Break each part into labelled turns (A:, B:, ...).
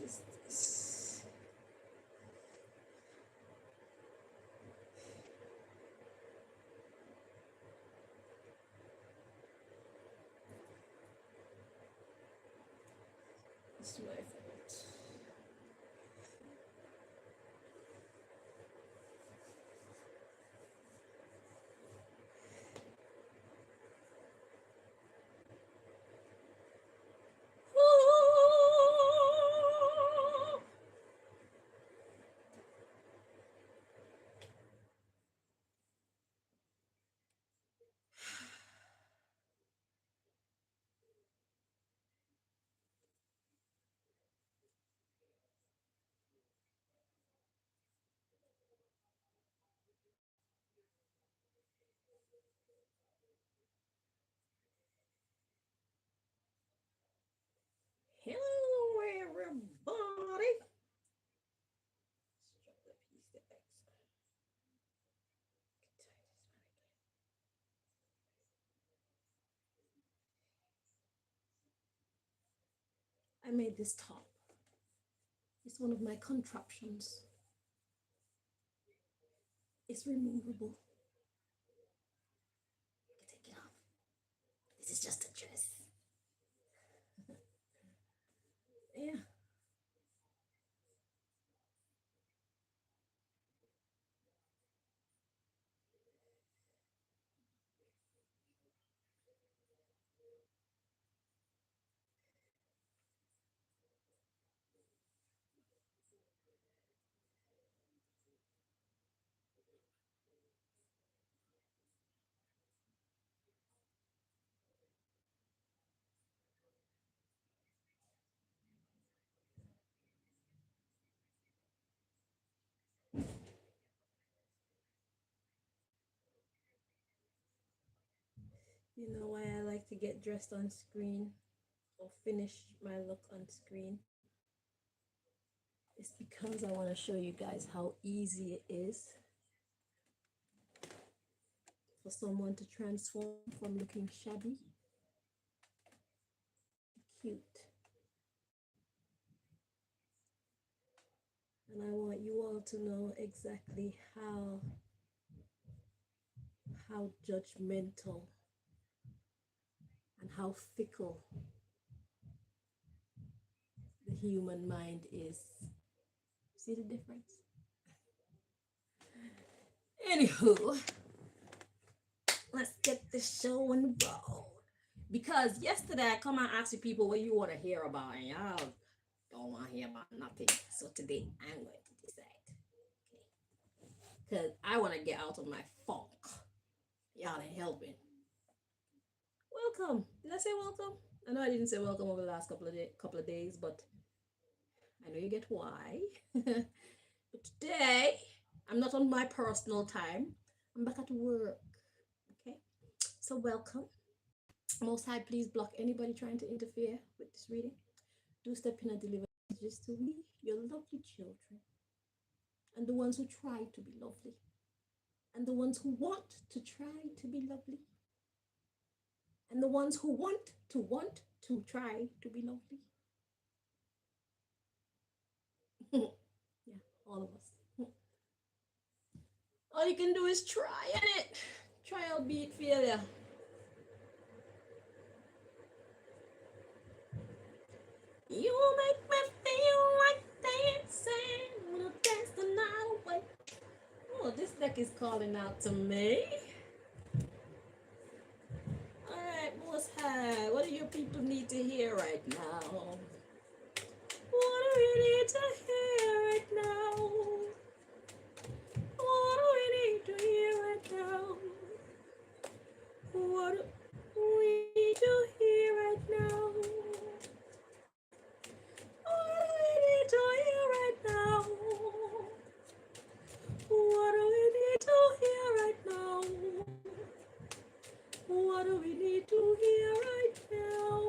A: is this? It's my fault. Hello, everybody. Let's drop the piece of X. I made this top. It's one of my contraptions. It's removable. You can take it off. This is just a dress. Yeah. You know why I like to get dressed on screen or finish my look on screen? It's because I want to show you guys how easy it is for someone to transform from looking shabby to cute. And I want you all to know exactly how judgmental and how fickle the human mind is. See the difference? Anywho, let's get this show on the road. Because yesterday I come and ask you people what you want to hear about, and y'all don't want to hear about nothing. So today I'm going to decide. Okay. Because I want to get out of my funk. Y'all ain't helping. Welcome. Did I say welcome? I know I didn't say welcome over the last couple of days, but I know you get why. But today, I'm not on my personal time. I'm back at work. Okay? So welcome. Most High, please block anybody trying to interfere with this reading. Do step in and deliver messages to me, your lovely children, and the ones who try to be lovely, and the ones who want to try to be lovely, and the ones who want to try to be lovely. Yeah, all of us. All you can do is try it. Try albeit failure. You make me feel like dancing. Wanna dance the night away. Oh, this deck is calling out to me. Alright, Most High, what do your people need to hear right now? What do we need to hear right now? What do we need to hear right now? What do we need to hear right now? What do we need to hear right now? What do we need to hear right now? What do we need to hear right now?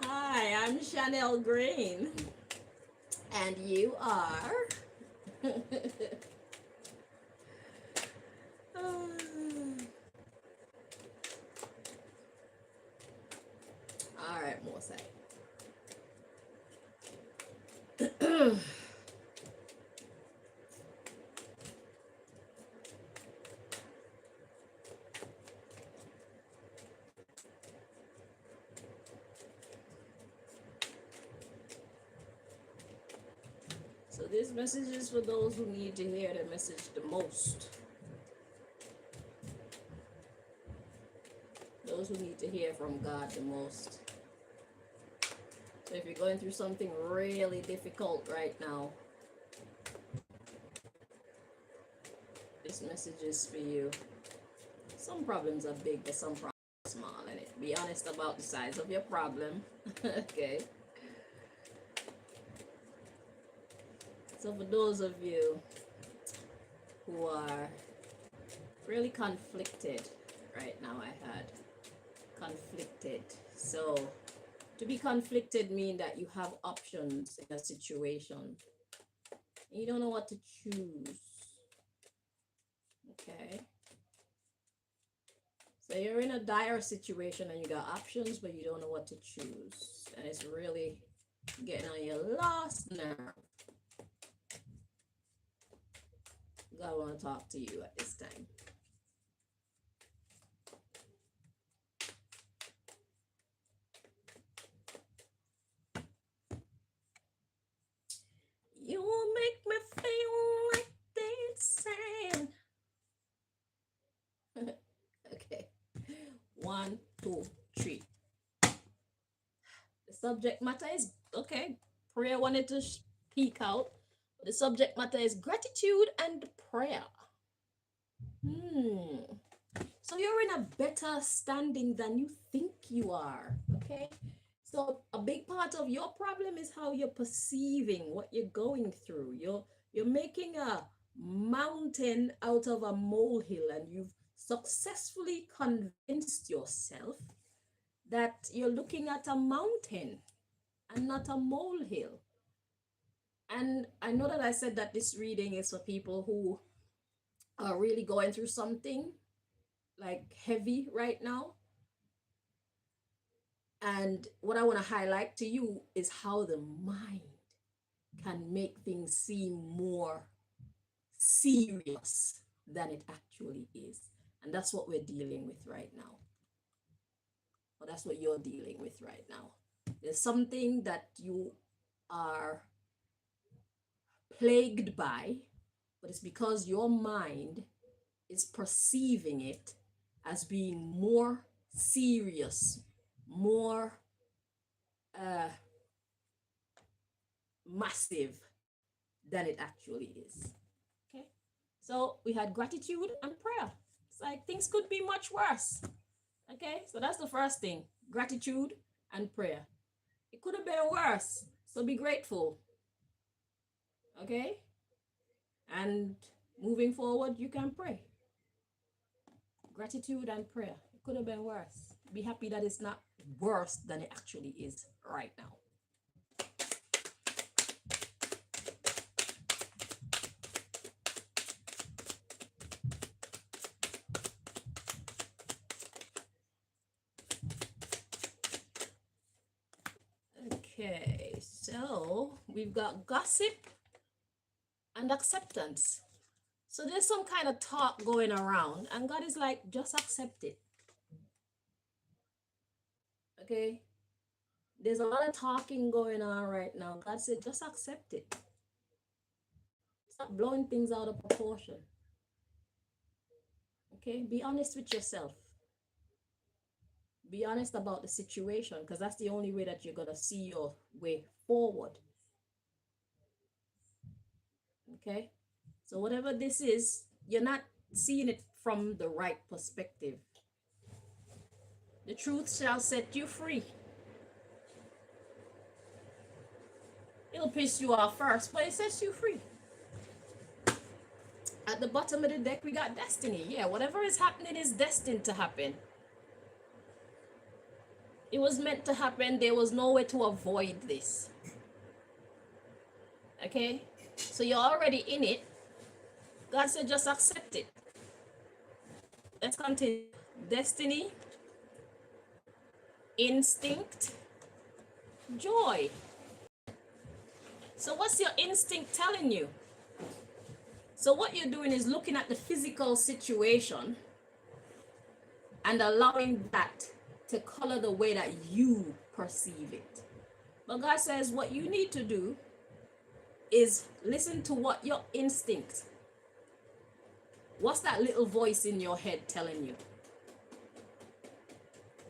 A: Hi, I'm Chanel Green, and you are. All right, Mosai. So this message is for those who need to hear the message the most. Those who need to hear from God the most. So if you're going through something really difficult right now, this message is for you. Some problems are big, but some problems are small, and be honest about the size of your problem. Okay. So for those of you who are really conflicted right now, I had conflicted. So to be conflicted means that you have options in a situation. You don't know what to choose. Okay. So you're in a dire situation and you got options, but you don't know what to choose. And it's really getting on your last nerve. God want to talk to you at this time. You will make me feel like dancing. Okay. 1, 2, 3. The subject matter is, okay, prayer wanted to speak out. The subject matter is gratitude and prayer. So you're in a better standing than you think you are, okay? So a big part of your problem is how you're perceiving what you're going through. You're making a mountain out of a molehill, and you've successfully convinced yourself that you're looking at a mountain and not a molehill. And I know that I said that this reading is for people who are really going through something like heavy right now. And what I want to highlight to you is how the mind can make things seem more serious than it actually is. And that's what we're dealing with right now. Or that's what you're dealing with right now. There's something that you are plagued by, but it's because your mind is perceiving it as being more serious, more massive than it actually is. Okay, so we had gratitude and prayer. It's like things could be much worse. Okay, so that's the first thing, gratitude and prayer. It could have been worse, so be grateful. Okay, and moving forward, you can pray. Gratitude and prayer. It could have been worse. Be happy that it's not worse than it actually is right now. Okay, so we've got gossip and acceptance. So there's some kind of talk going around, and God is like, just accept it. Okay, there's a lot of talking going on right now. God said, just accept it. Stop blowing things out of proportion. Okay, be honest with yourself. Be honest about the situation, because that's the only way that you're going to see your way forward. Okay, so whatever this is, you're not seeing it from the right perspective. The truth shall set you free. It'll piss you off first, but it sets you free. At the bottom of the deck, we got destiny. Yeah, whatever is happening is destined to happen. It was meant to happen. There was no way to avoid this. Okay? So you're already in it. God said just accept it. Let's continue. Destiny, instinct, joy. So what's your instinct telling you? So what you're doing is looking at the physical situation and allowing that to color the way that you perceive it. But God says what you need to do is listen to what your instinct. What's that little voice in your head telling you?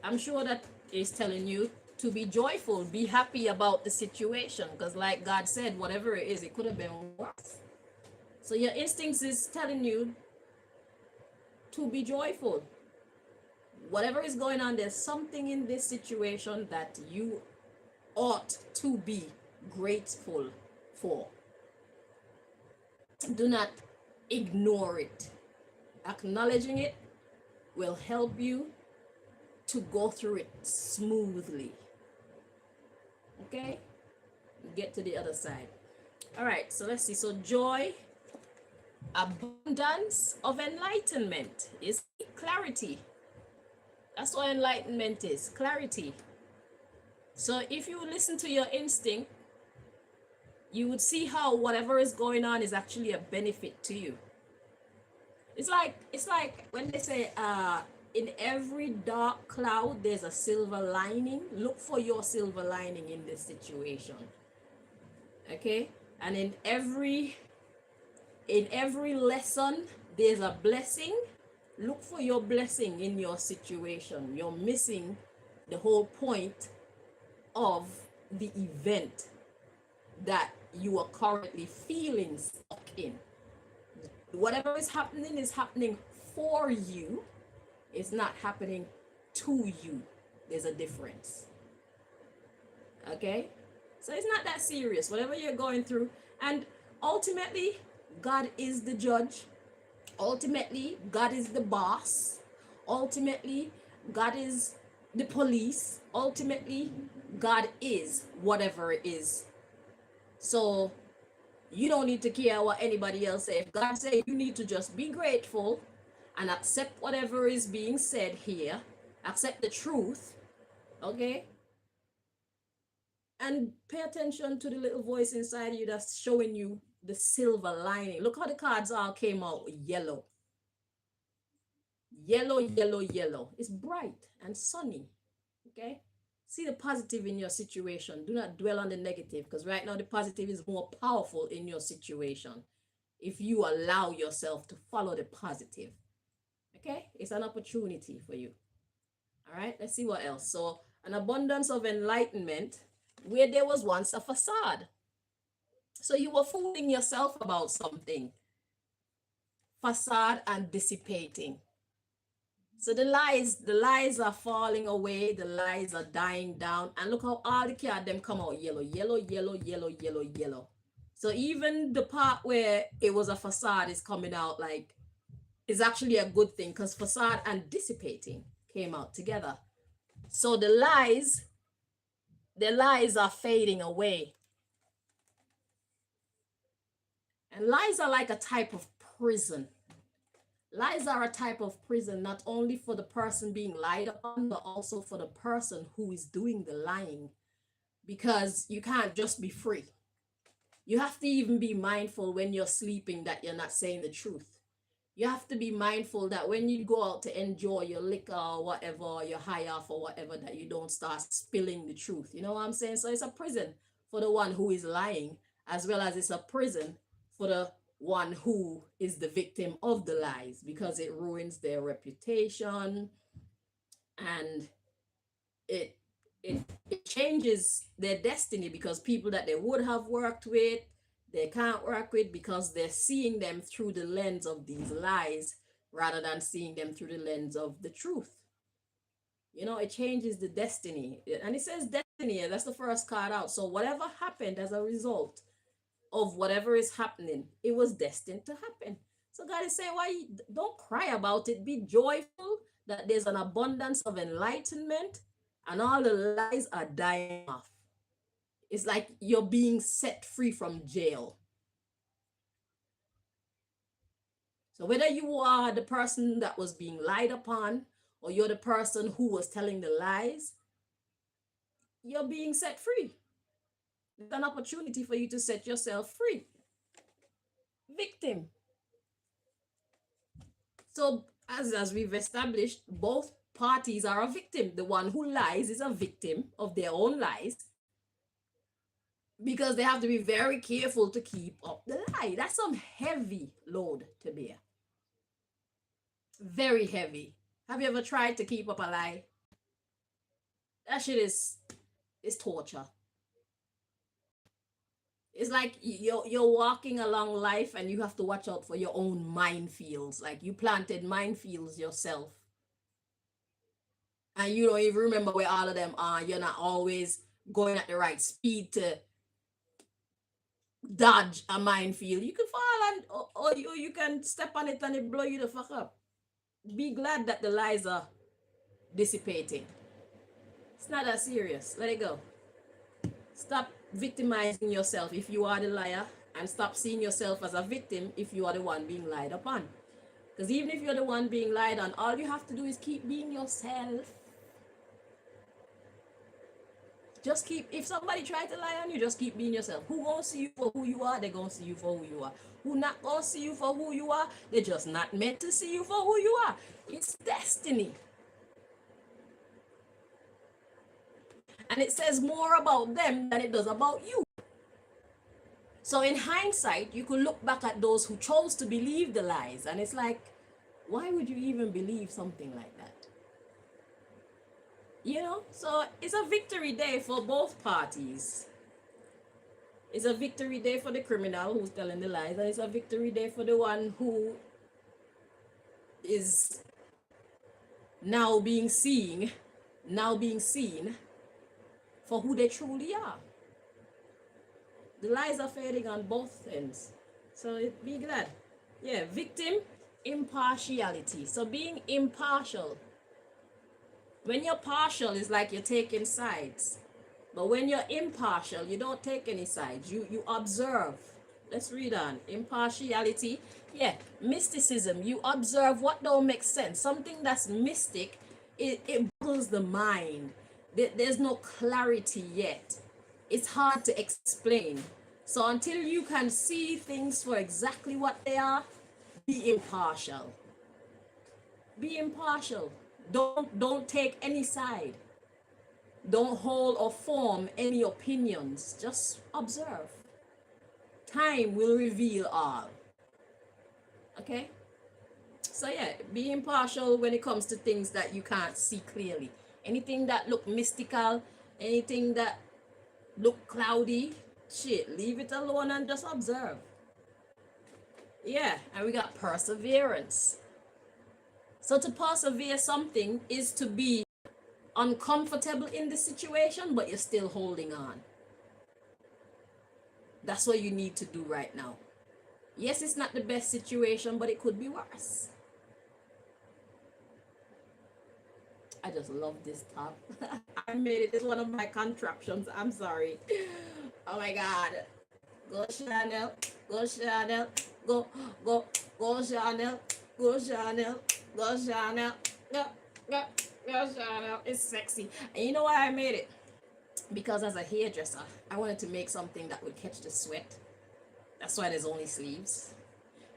A: I'm sure that is telling you to be joyful, be happy about the situation, because like God said, whatever it is, it could have been worse. So your instincts is telling you to be joyful. Whatever is going on, there's something in this situation that you ought to be grateful for. Do not ignore it. Acknowledging it will help you to go through it smoothly. Okay? Get to the other side. All right, so let's see. So joy, abundance of enlightenment is clarity. That's what enlightenment is, clarity. So if you listen to your instinct, you would see how whatever is going on is actually a benefit to you. It's like when they say in every dark cloud there's a silver lining. Look for your silver lining in this situation. Okay? And in every lesson there's a blessing. Look for your blessing in your situation. You're missing the whole point of the event that you are currently feeling stuck in. Whatever is happening for you. It's not happening to you. There's a difference. Okay? So it's not that serious. Whatever you're going through. And ultimately, God is the judge. Ultimately, God is the boss. Ultimately, God is the police. Ultimately, God is whatever it is. So you don't need to care what anybody else says. If God says you need to just be grateful and accept whatever is being said here, accept the truth, okay? And pay attention to the little voice inside you that's showing you the silver lining. Look how the cards all came out yellow. Yellow, yellow, yellow. It's bright and sunny, okay? See the positive in your situation. Do not dwell on the negative, because right now the positive is more powerful in your situation if you allow yourself to follow the positive. Okay, it's an opportunity for you. All right, let's see what else. So an abundance of enlightenment where there was once a facade. So you were fooling yourself about something. Facade and dissipating. So the lies are falling away, the lies are dying down. And look how all the cards them come out yellow, yellow, yellow, yellow, yellow, yellow. So even the part where it was a facade is coming out like is actually a good thing, because facade and dissipating came out together. So the lies are fading away. And lies are like a type of prison. Lies are a type of prison, not only for the person being lied upon, but also for the person who is doing the lying. Because you can't just be free. You have to even be mindful when you're sleeping that you're not saying the truth. You have to be mindful that when you go out to enjoy your liquor or whatever, or your high off or whatever, that you don't start spilling the truth. You know what I'm saying? So it's a prison for the one who is lying, as well as it's a prison for the one who is the victim of the lies, because it ruins their reputation and it changes their destiny, because people that they would have worked with, they can't work with, because they're seeing them through the lens of these lies rather than seeing them through the lens of the truth. You know, it changes the destiny. And it says destiny, that's the first card out. So whatever happened as a result of whatever is happening, it was destined to happen. So God is saying, why don't cry about it? Be joyful that there's an abundance of enlightenment and all the lies are dying off. It's like you're being set free from jail. So whether you are the person that was being lied upon or you're the person who was telling the lies, you're being set free. There's an opportunity for you to set yourself free. Victim. So as we've established, both parties are a victim. The one who lies is a victim of their own lies because they have to be very careful to keep up the lie. That's some heavy load to bear. Very heavy. Have you ever tried to keep up a lie? That shit is torture. It's like you're walking along life and you have to watch out for your own minefields. Like you planted minefields yourself. And you don't even remember where all of them are. You're not always going at the right speed to dodge a minefield. You can fall and or you can step on it and it blow you the fuck up. Be glad that the lies are dissipating. It's not that serious. Let it go. Stop victimizing yourself if you are the liar, and stop seeing yourself as a victim if you are the one being lied upon. Because even if you're the one being lied on, all you have to do is keep being yourself. Just keep, if somebody try to lie on you, just keep being yourself. Who gonna see you for who you are? They're gonna see you for who you are. Who not gonna see you for who you are? They're just not meant to see you for who you are. It's destiny. And it says more about them than it does about you. So in hindsight, you could look back at those who chose to believe the lies, and it's like, why would you even believe something like that? You know, so it's a victory day for both parties. It's a victory day for the criminal who's telling the lies, and it's a victory day for the one who is now being seen for who they truly are. The lies are fading on both ends. So be glad. Yeah, victim, impartiality. So being impartial. When you're partial, it's like you're taking sides. But when you're impartial, you don't take any sides. You observe. Let's read on. Impartiality. Yeah, mysticism. You observe what don't make sense. Something that's mystic, it boggles the mind. There's no clarity yet. It's hard to explain. So until you can see things for exactly what they are, be impartial. Be impartial. Don't take any side. Don't hold or form any opinions. Just observe. Time will reveal all. Okay? So yeah, be impartial when it comes to things that you can't see clearly. Anything that look mystical, anything that look cloudy, shit, leave it alone and just observe. Yeah, and we got perseverance. So to persevere something is to be uncomfortable in the situation, but you're still holding on. That's what you need to do right now. Yes, it's not the best situation, but it could be worse. I just love this top. I made it. It's one of my contraptions. I'm sorry. Oh my God. Go Chanel. Go Chanel. Go Chanel. Go Chanel. Go Chanel. Go Chanel. It's sexy. And you know why I made it? Because as a hairdresser, I wanted to make something that would catch the sweat. That's why there's only sleeves.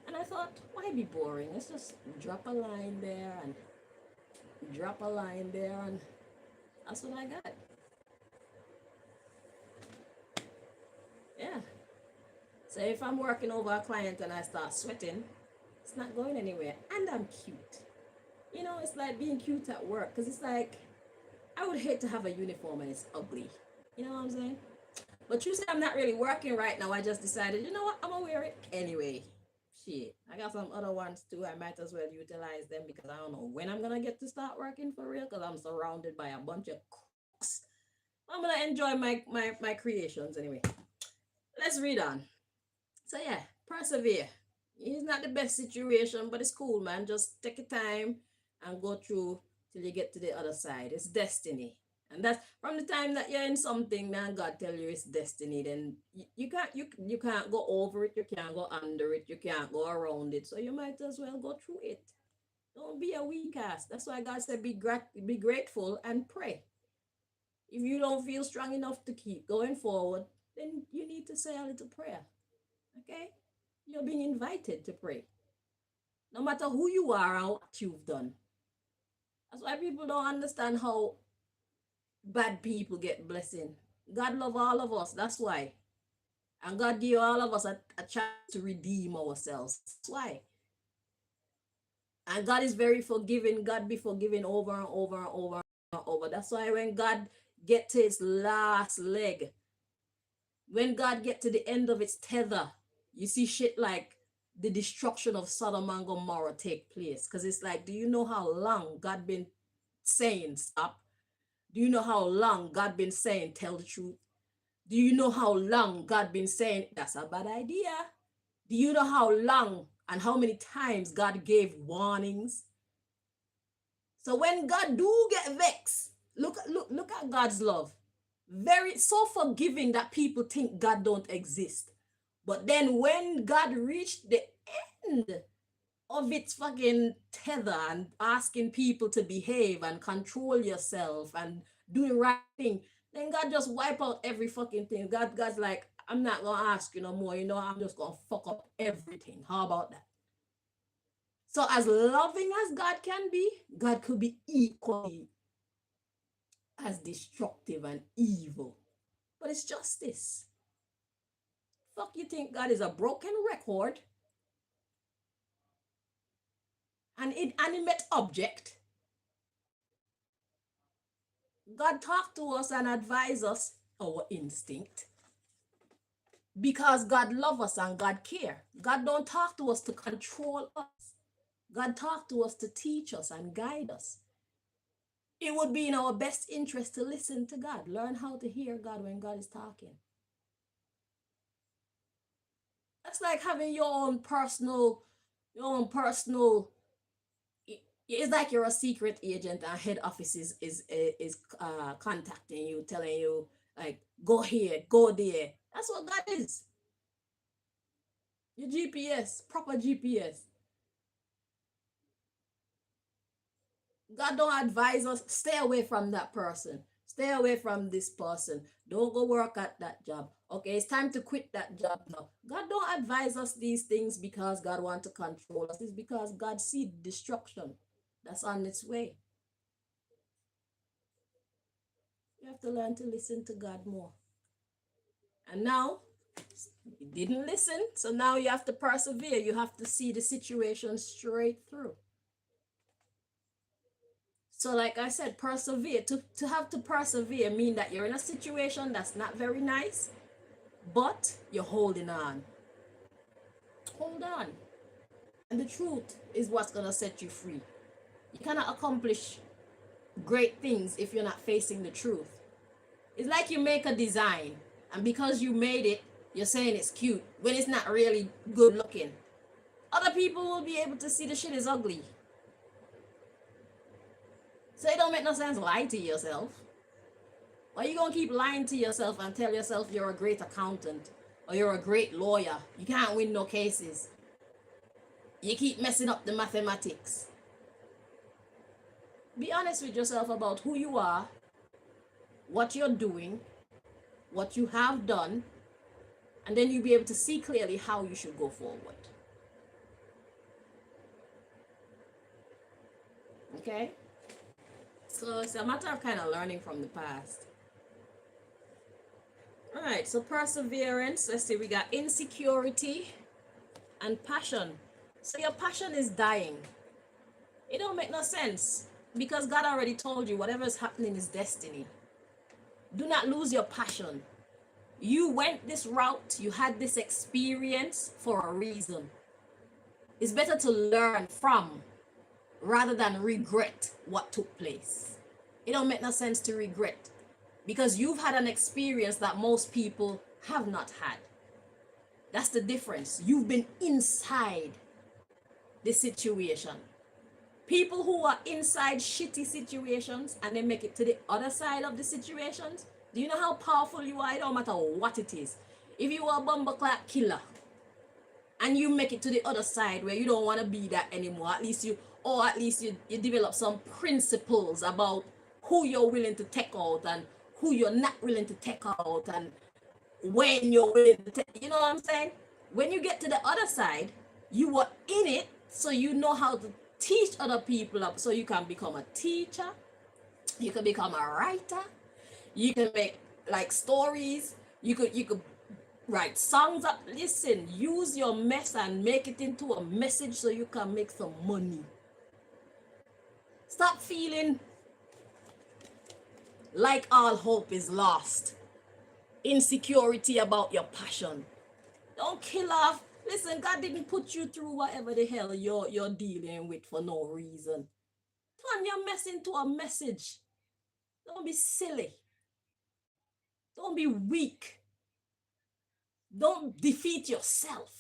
A: And I thought, why be boring? Let's just drop a line there and drop a line there, and that's what I got. Yeah. So if I'm working over a client and I start sweating, it's not going anywhere. And I'm cute. You know, it's like being cute at work, because it's like, I would hate to have a uniform and it's ugly. You know what I'm saying? But you say I'm not really working right now. I just decided, you know what? I'm going to wear it anyway. Shit. I got some other ones too. I might as well utilize them because I don't know when I'm going to get to start working for real, because I'm surrounded by a bunch of cooks. I'm going to enjoy my creations anyway. Let's read on. So yeah, persevere. It's not the best situation, but it's cool, man. Just take your time and go through till you get to the other side. It's destiny. And that's from the time that you're in something, man, God tell you it's destiny, then you can't go over it, you can't go under it, you can't go around it. So you might as well go through it. Don't be a weak ass. That's why God said be grateful and pray. If you don't feel strong enough to keep going forward, then you need to say a little prayer. Okay? You're being invited to pray. No matter who you are or what you've done. That's why people don't understand how bad people get blessing. God love all of us. That's why. And God give all of us a chance to redeem ourselves. That's why. And God is very forgiving. God be forgiving over and over and over and over. That's why when God get to his last leg, when God get to the end of its tether, you see shit like the destruction of Sodom and Gomorrah take place. Because it's like, do you know how long God been saying stop? Do you know how long God been saying tell the truth? Do you know how long God been saying that's a bad idea? Do you know how long and how many times God gave warnings? So when God do get vexed, look at God's love. Very so forgiving that people think God don't exist. But then when God reached the end of its fucking tether and asking people to behave and control yourself and do the right thing, then God just wipe out every fucking thing. God's like, I'm not gonna ask you no more. You know, I'm just gonna fuck up everything. How about that? So as loving as God can be, God could be equally as destructive and evil. But it's justice. Fuck, you think God is a broken record? An inanimate object? God talk to us and advise us our instinct because God love us and God care. God don't talk to us to control us. God talk to us to teach us and guide us. It would be in our best interest to listen to God. Learn how to hear God when God is talking. That's like having your own personal, it's like you're a secret agent and head office is contacting you, telling you like go here, go there. That's what God is. Your GPS, proper GPS. God don't advise us, stay away from that person. Stay away from this person. Don't go work at that job. Okay, it's time to quit that job now. God don't advise us these things because God wants to control us. It's because God sees destruction that's on its way. You have to learn to listen to God more. And now, you didn't listen, so now you have to persevere. You have to see the situation straight through. So like I said, persevere. To have to persevere mean that you're in a situation that's not very nice, but you're holding on. Hold on. And the truth is what's going to set you free. You cannot accomplish great things if you're not facing the truth. It's like you make a design, and because you made it, you're saying it's cute when it's not really good looking. Other people will be able to see the shit is ugly. So it don't make no sense lie to yourself. Why you gonna keep lying to yourself and tell yourself you're a great accountant or you're a great lawyer? You can't win no cases. You keep messing up the mathematics. Be honest with yourself about who you are, what you're doing, what you have done, and then you'll be able to see clearly how you should go forward. Okay? So it's a matter of kind of learning from the past. All right, so perseverance. Let's see, we got insecurity and passion. So your passion is dying. It don't make no sense because God already told you whatever is happening is destiny. Do not lose your passion. You went this route, you had this experience for a reason. It's better to learn from rather than regret what took place. It don't make no sense to regret because you've had an experience that most people have not had. That's the difference. You've been inside the situation. People who are inside shitty situations and they make it to the other side of the situations, do you know how powerful you are? It don't matter what it is. If you are a bumbleclad killer and you make it to the other side where you don't want to be that anymore, at least you develop some principles about who you're willing to take out and who you're not willing to take out, and when you're willing to take, you know what I'm saying? When you get to the other side, you were in it, so you know how to teach other people up, so you can become a teacher, you can become a writer, you can make like stories, you could write songs up. Listen, use your mess and make it into a message so you can make some money. Stop feeling like all hope is lost. Insecurity about your passion. Don't kill off. Listen, God didn't put you through whatever the hell you're dealing with for no reason. Turn your mess into a message. Don't be silly. Don't be weak. Don't defeat yourself.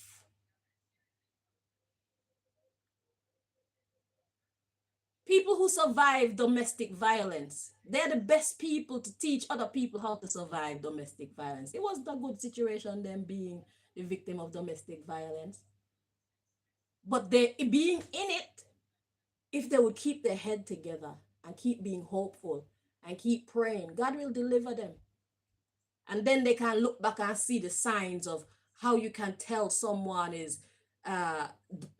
A: People who survive domestic violence, they're the best people to teach other people how to survive domestic violence. It wasn't a good situation, them being the victim of domestic violence. But they being in it, if they would keep their head together and keep being hopeful and keep praying, God will deliver them. And then they can look back and see the signs of how you can tell someone is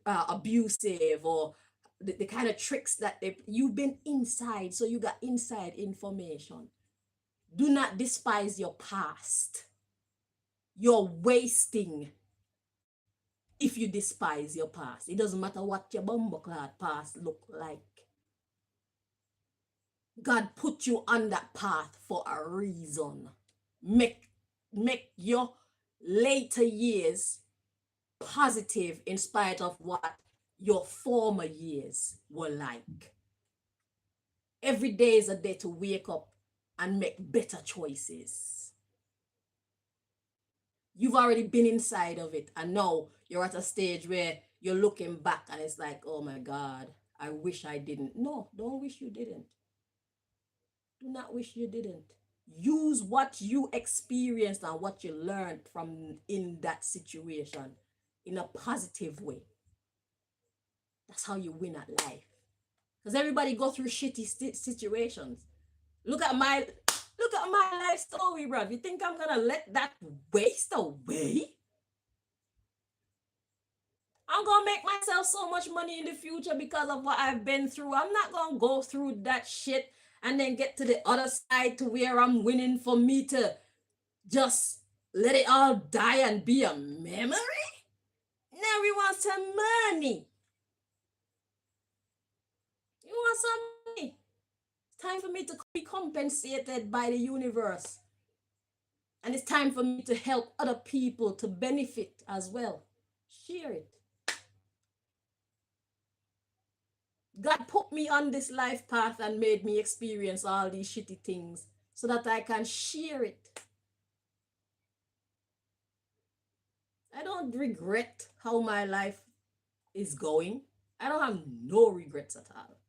A: abusive, or the kind of tricks that you've been inside, so you got inside information. Do not despise your past. You're wasting if you despise your past. It doesn't matter what your bumbleclad past look like. God put you on that path for a reason. Make your later years positive in spite of what your former years were like. Every day is a day to wake up and make better choices. You've already been inside of it, and now you're at a stage where you're looking back and it's like, oh my God, I wish I didn't. No, don't wish you didn't. Do not wish you didn't. Use what you experienced and what you learned from in that situation in a positive way. That's how you win at life. Because everybody go through shitty situations. Look at my life story, bro. You think I'm gonna let that waste away? I'm gonna make myself so much money in the future because of what I've been through. I'm not gonna go through that shit and then get to the other side to where I'm winning for me to just let it all die and be a memory. Now we want some money. You want some money? It's time for me to be compensated by the universe. And it's time for me to help other people to benefit as well. Share it. God put me on this life path and made me experience all these shitty things so that I can share it. I don't regret how my life is going. I don't have no regrets at all.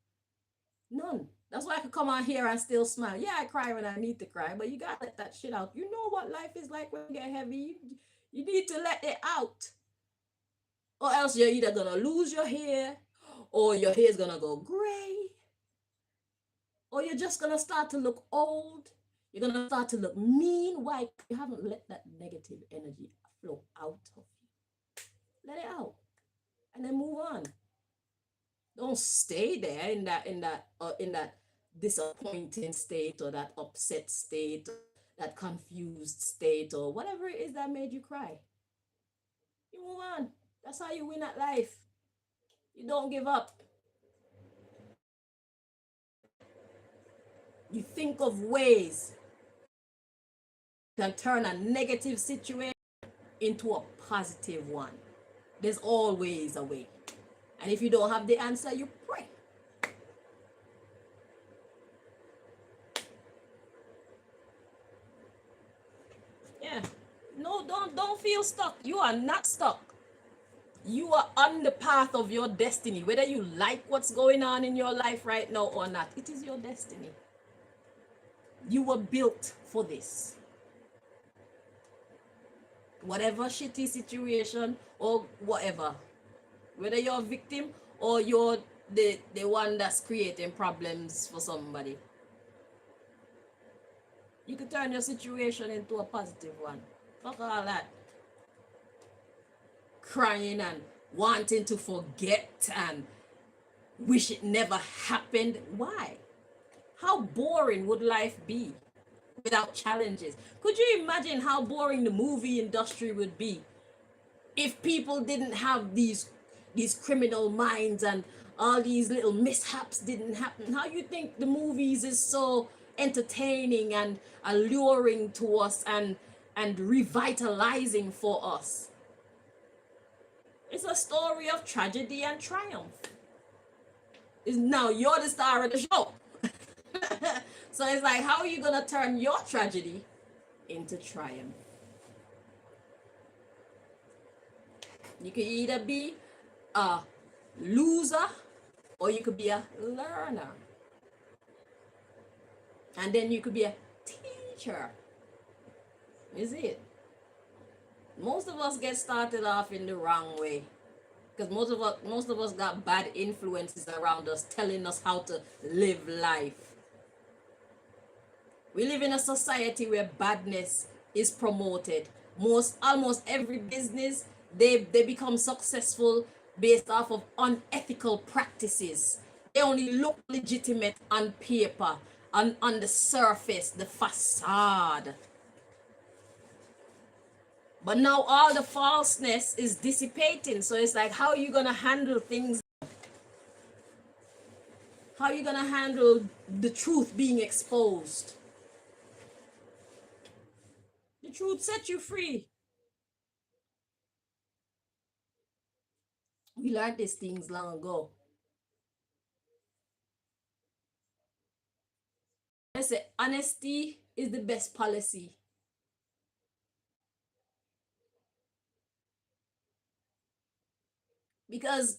A: None. That's why I could come on here and still smile. Yeah, I cry when I need to cry, but you gotta let that shit out. You know what life is like when you get heavy. You need to let it out. Or else you're either gonna lose your hair, or your hair's gonna go gray, or you're just gonna start to look old. You're gonna start to look mean. Why? You haven't let that negative energy flow out of you. Let it out, and then move on. Don't stay there in that disappointing state, or that upset state, that confused state, or whatever it is that made you cry. You move on. That's how you win at life. You don't give up. You think of ways you can turn a negative situation into a positive one. There's always a way. And if you don't have the answer, you pray. Yeah. No, don't feel stuck. You are not stuck. You are on the path of your destiny. Whether you like what's going on in your life right now or not, it is your destiny. You were built for this. Whatever shitty situation or whatever, whether you're a victim or you're the one that's creating problems for somebody, you could turn your situation into a positive one. Fuck all that crying and wanting to forget and wish it never happened. Why? How boring would life be without challenges? Could you imagine how boring the movie industry would be if people didn't have these criminal minds and all these little mishaps didn't happen? How you think the movies is so entertaining and alluring to us and revitalizing for us? It's a story of tragedy and triumph. Now you're the star of the show. So it's like, how are you gonna turn your tragedy into triumph? You could either be a loser or you could be a learner. And then you could be a teacher. Is it? Most of us get started off in the wrong way. Because most of us got bad influences around us telling us how to live life. We live in a society where badness is promoted. Almost every business, they become successful based off of unethical practices. They only look legitimate on paper, on the surface, the facade. But now all the falseness is dissipating. So it's like, how are you gonna handle things? How are you gonna handle the truth being exposed? The truth set you free. We learned these things long ago. I say honesty is the best policy. Because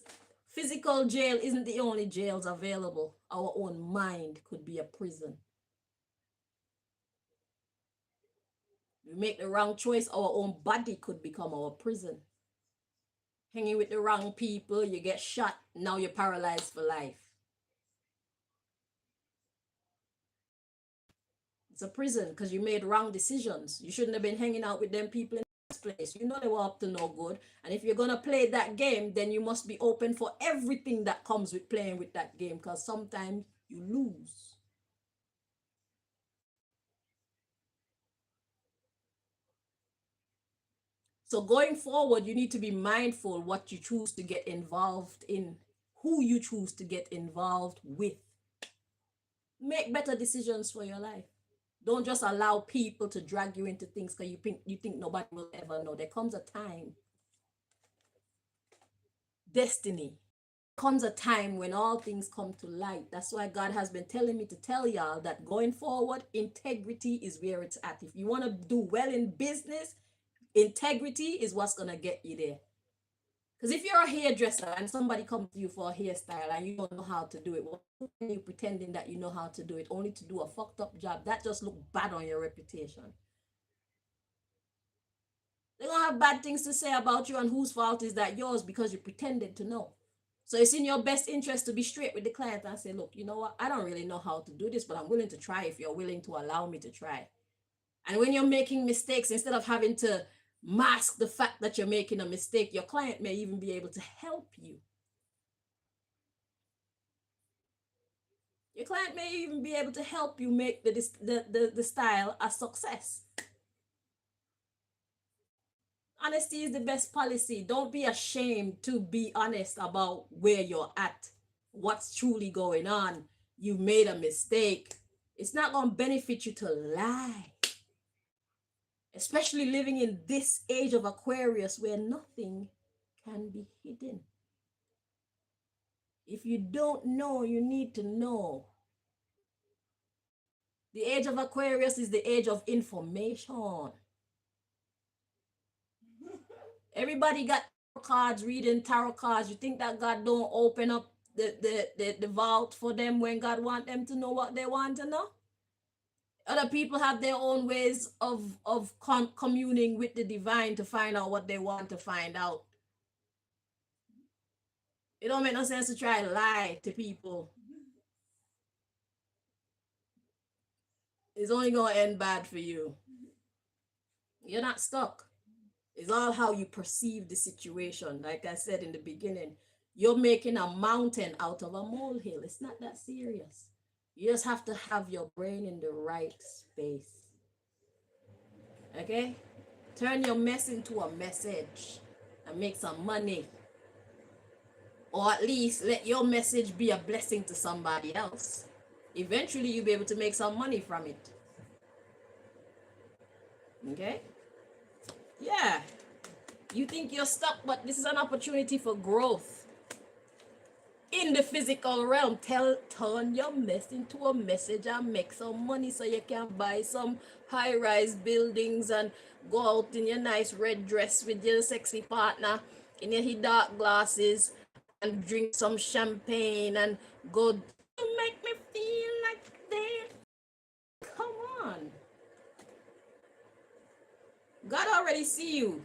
A: physical jail isn't the only jails available. Our own mind could be a prison. We make the wrong choice, our own body could become our prison. Hanging with the wrong people, you get shot, now you're paralyzed for life. It's a prison because you made wrong decisions. You shouldn't have been hanging out with them people in the first place. You know they were up to no good. And if you're going to play that game, then you must be open for everything that comes with playing with that game, because sometimes you lose. So going forward, you need to be mindful what you choose to get involved in, who you choose to get involved with. Make better decisions for your life. Don't just allow people to drag you into things because you think nobody will ever know. There comes a time. Destiny. Comes a time when all things come to light. That's why God has been telling me to tell y'all that going forward, integrity is where it's at. If you want to do well in business, integrity is what's going to get you there. Because if you're a hairdresser and somebody comes to you for a hairstyle and you don't know how to do it, well, you're pretending that you know how to do it only to do a fucked up job. That just looks bad on your reputation. They're going to have bad things to say about you, and whose fault is that? Yours, because you pretended to know. So it's in your best interest to be straight with the client and say, look, you know what? I don't really know how to do this, but I'm willing to try if you're willing to allow me to try. And when you're making mistakes, instead of having to mask the fact that you're making a mistake, your client may even be able to help you. Your client may even be able to help you make the style a success. Honesty is the best policy. Don't be ashamed to be honest about where you're at, what's truly going on. You made a mistake. It's not going to benefit you to lie. Especially living in this age of Aquarius where nothing can be hidden. If you don't know, you need to know. The age of Aquarius is the age of information. Everybody got cards, reading tarot cards, you think that God don't open up the vault for them when God want them to know what they want to know? Other people have their own ways of communing with the divine to find out what they want to find out. It don't make no sense to try to lie to people. It's only gonna end bad for you. You're not stuck. It's all how you perceive the situation. Like I said in the beginning, you're making a mountain out of a molehill. It's not that serious. You just have to have your brain in the right space. Okay? Turn your mess into a message and make some money. Or at least let your message be a blessing to somebody else. Eventually, you'll be able to make some money from it. Okay? Yeah. You think you're stuck, but this is an opportunity for growth. In the physical realm, turn your mess into a message and make some money so you can buy some high-rise buildings and go out in your nice red dress with your sexy partner in your dark glasses and drink some champagne and go. You make me feel like that. Come on. God already see you.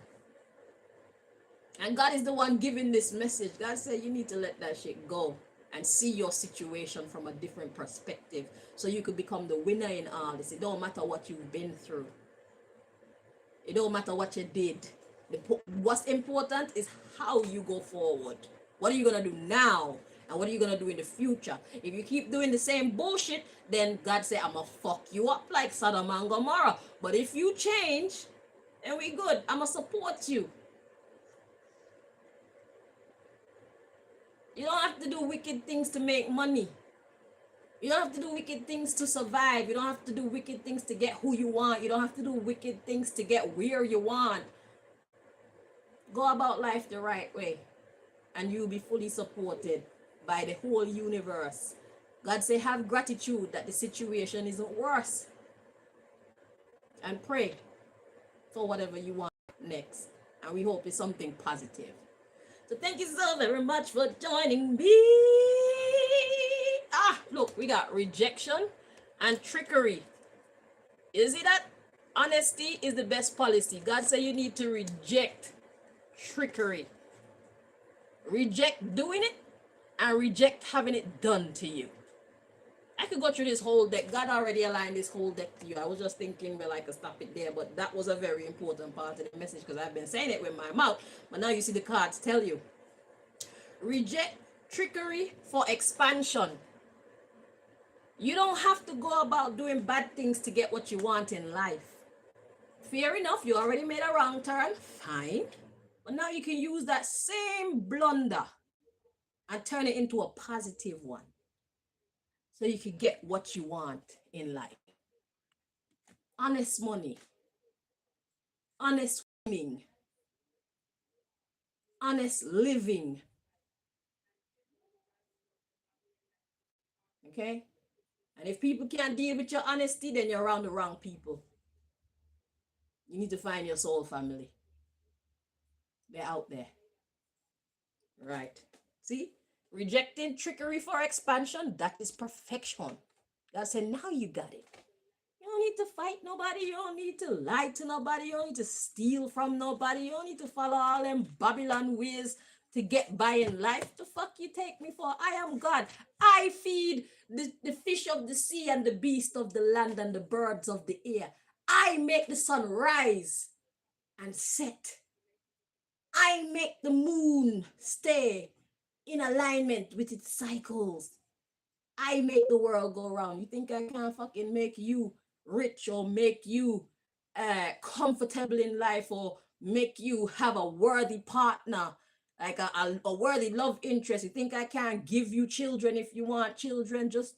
A: And God is the one giving this message. God said you need to let that shit go and see your situation from a different perspective so you could become the winner in all this. It don't matter what you've been through. It don't matter what you did. What's important is how you go forward. What are you going to do now? And what are you going to do in the future? If you keep doing the same bullshit, then God said, I'm going to fuck you up like Sodom and Gomorrah. But if you change, then we good. I'm going to support you. You don't have to do wicked things to make money. You don't have to do wicked things to survive. You don't have to do wicked things to get who you want. You don't have to do wicked things to get where you want. Go about life the right way, and you'll be fully supported by the whole universe. God say, have gratitude that the situation isn't worse. And pray for whatever you want next. And we hope it's something positive. So thank you so very much for joining me. Look, we got rejection and trickery. You see that? Honesty is the best policy. God said you need to reject trickery. Reject doing it and reject having it done to you. I could go through this whole deck. God already aligned this whole deck to you. I was just thinking, well, I could stop it there, but that was a very important part of the message because I've been saying it with my mouth. But now you see the cards tell you. Reject trickery for expansion. You don't have to go about doing bad things to get what you want in life. Fair enough, you already made a wrong turn. Fine. But now you can use that same blunder and turn it into a positive one. So you can get what you want in life. Honest money. Honest swimming. Honest living. Okay? And if people can't deal with your honesty, then you're around the wrong people. You need to find your soul family. They're out there. Right. See? Rejecting trickery for expansion, that is perfection. God said, now you got it. You don't need to fight nobody. You don't need to lie to nobody. You don't need to steal from nobody. You don't need to follow all them Babylon ways to get by in life. The fuck you take me for? I am God. I feed the fish of the sea and the beast of the land and the birds of the air. I make the sun rise and set. I make the moon stay in alignment with its cycles. I make the world go round. You think I can't fucking make you rich or make you comfortable in life or make you have a worthy partner, like a worthy love interest? You think I can't give you children if you want children? Just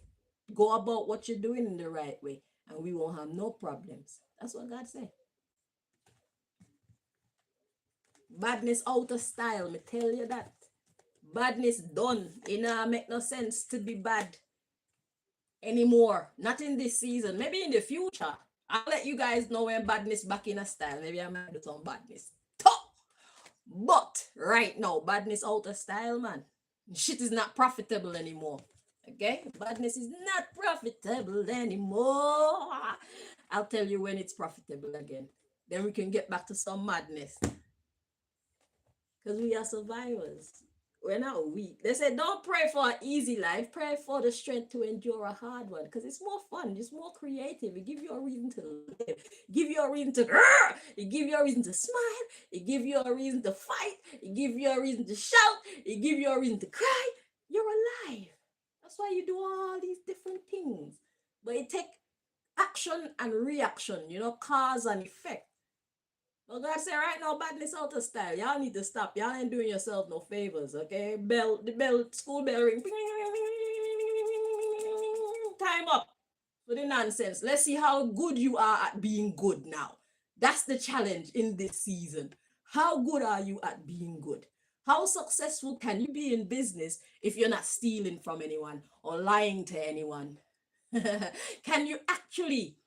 A: go about what you're doing in the right way and we won't have no problems. That's what God said. Badness out of style, me tell you that. Badness done. It don't make no sense to be bad anymore. Not in this season. Maybe in the future. I'll let you guys know when badness back in a style. Maybe I might do some badness. But right now, badness out of style, man. Shit is not profitable anymore. Okay? Badness is not profitable anymore. I'll tell you when it's profitable again. Then we can get back to some madness. Because we are survivors. We're not weak. They say don't pray for an easy life, pray for the strength to endure a hard one. Because it's more fun, it's more creative. It gives you a reason to live. It gives you a reason to it gives you a reason to smile. It gives you a reason to fight. It gives you a reason to shout. It gives you a reason to cry. You're alive. That's why you do all these different things. But it take action and reaction, cause and effect. Well, God say right now, badness out of style. Y'all need to stop. Y'all ain't doing yourself no favors, okay? School bell ring. Time up for the nonsense. Let's see how good you are at being good now. That's the challenge in this season. How good are you at being good? How successful can you be in business if you're not stealing from anyone or lying to anyone? Can you actually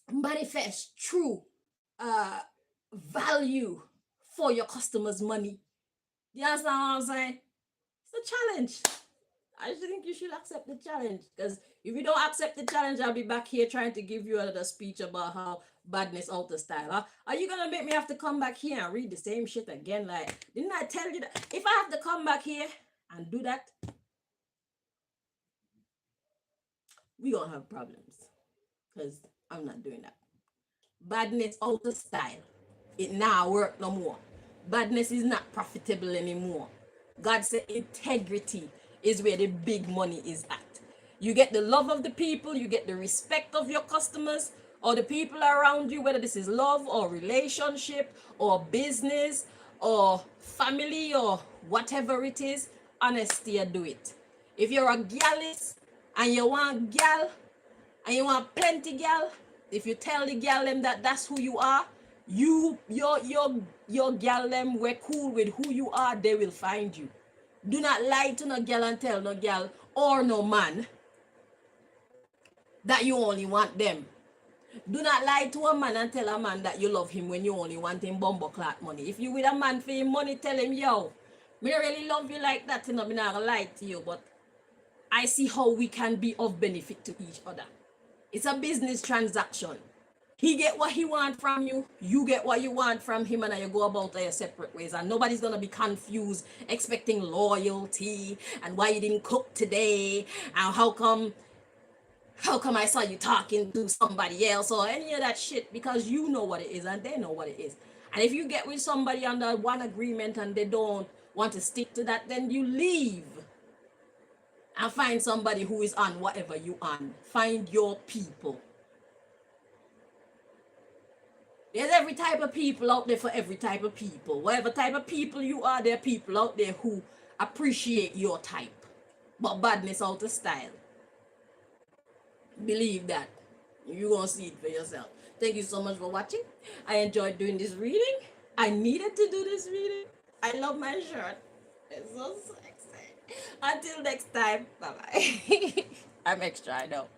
A: manifest true uh, value for your customers' money? You understand what I'm saying? It's a challenge. I think you should accept the challenge, because if you don't accept the challenge, I'll be back here trying to give you another speech about how badness alter style. Huh? Are you gonna make me have to come back here and read the same shit again? Like, didn't I tell you that if I have to come back here and do that, we gonna have problems, because I'm not doing that. Badness alter style. It now work no more. Badness is not profitable anymore. God said integrity is where the big money is at. You get the love of the people, you get the respect of your customers or the people around you, whether this is love or relationship or business or family or whatever it is. Honesty, do it. If you're a gallus and you want gal and you want plenty gal, if you tell the gal them that that's who you are, your gal them we're cool with who you are, they will find you. Do not lie to no gal and tell no gal or no man that you only want them. Do not lie to a man and tell a man that you love him when you only want him bumbo clock money. If you with a man for him money, tell him, yo, me don't really love you like that, me not gonna lie to you, but I see how we can be of benefit to each other. It's a business transaction. He get what he want from you, you get what you want from him, and you go about your separate ways. And nobody's gonna be confused, expecting loyalty and why you didn't cook today, and how come I saw you talking to somebody else or any of that shit, because you know what it is and they know what it is. And if you get with somebody under one agreement and they don't want to stick to that, then you leave and find somebody who is on whatever you on. Find your people. There's every type of people out there for every type of people. Whatever type of people you are, there are people out there who appreciate your type. But badness out of style. Believe that. You're going to see it for yourself. Thank you so much for watching. I enjoyed doing this reading. I needed to do this reading. I love my shirt. It's so sexy. Until next time. Bye-bye. I'm extra, I know.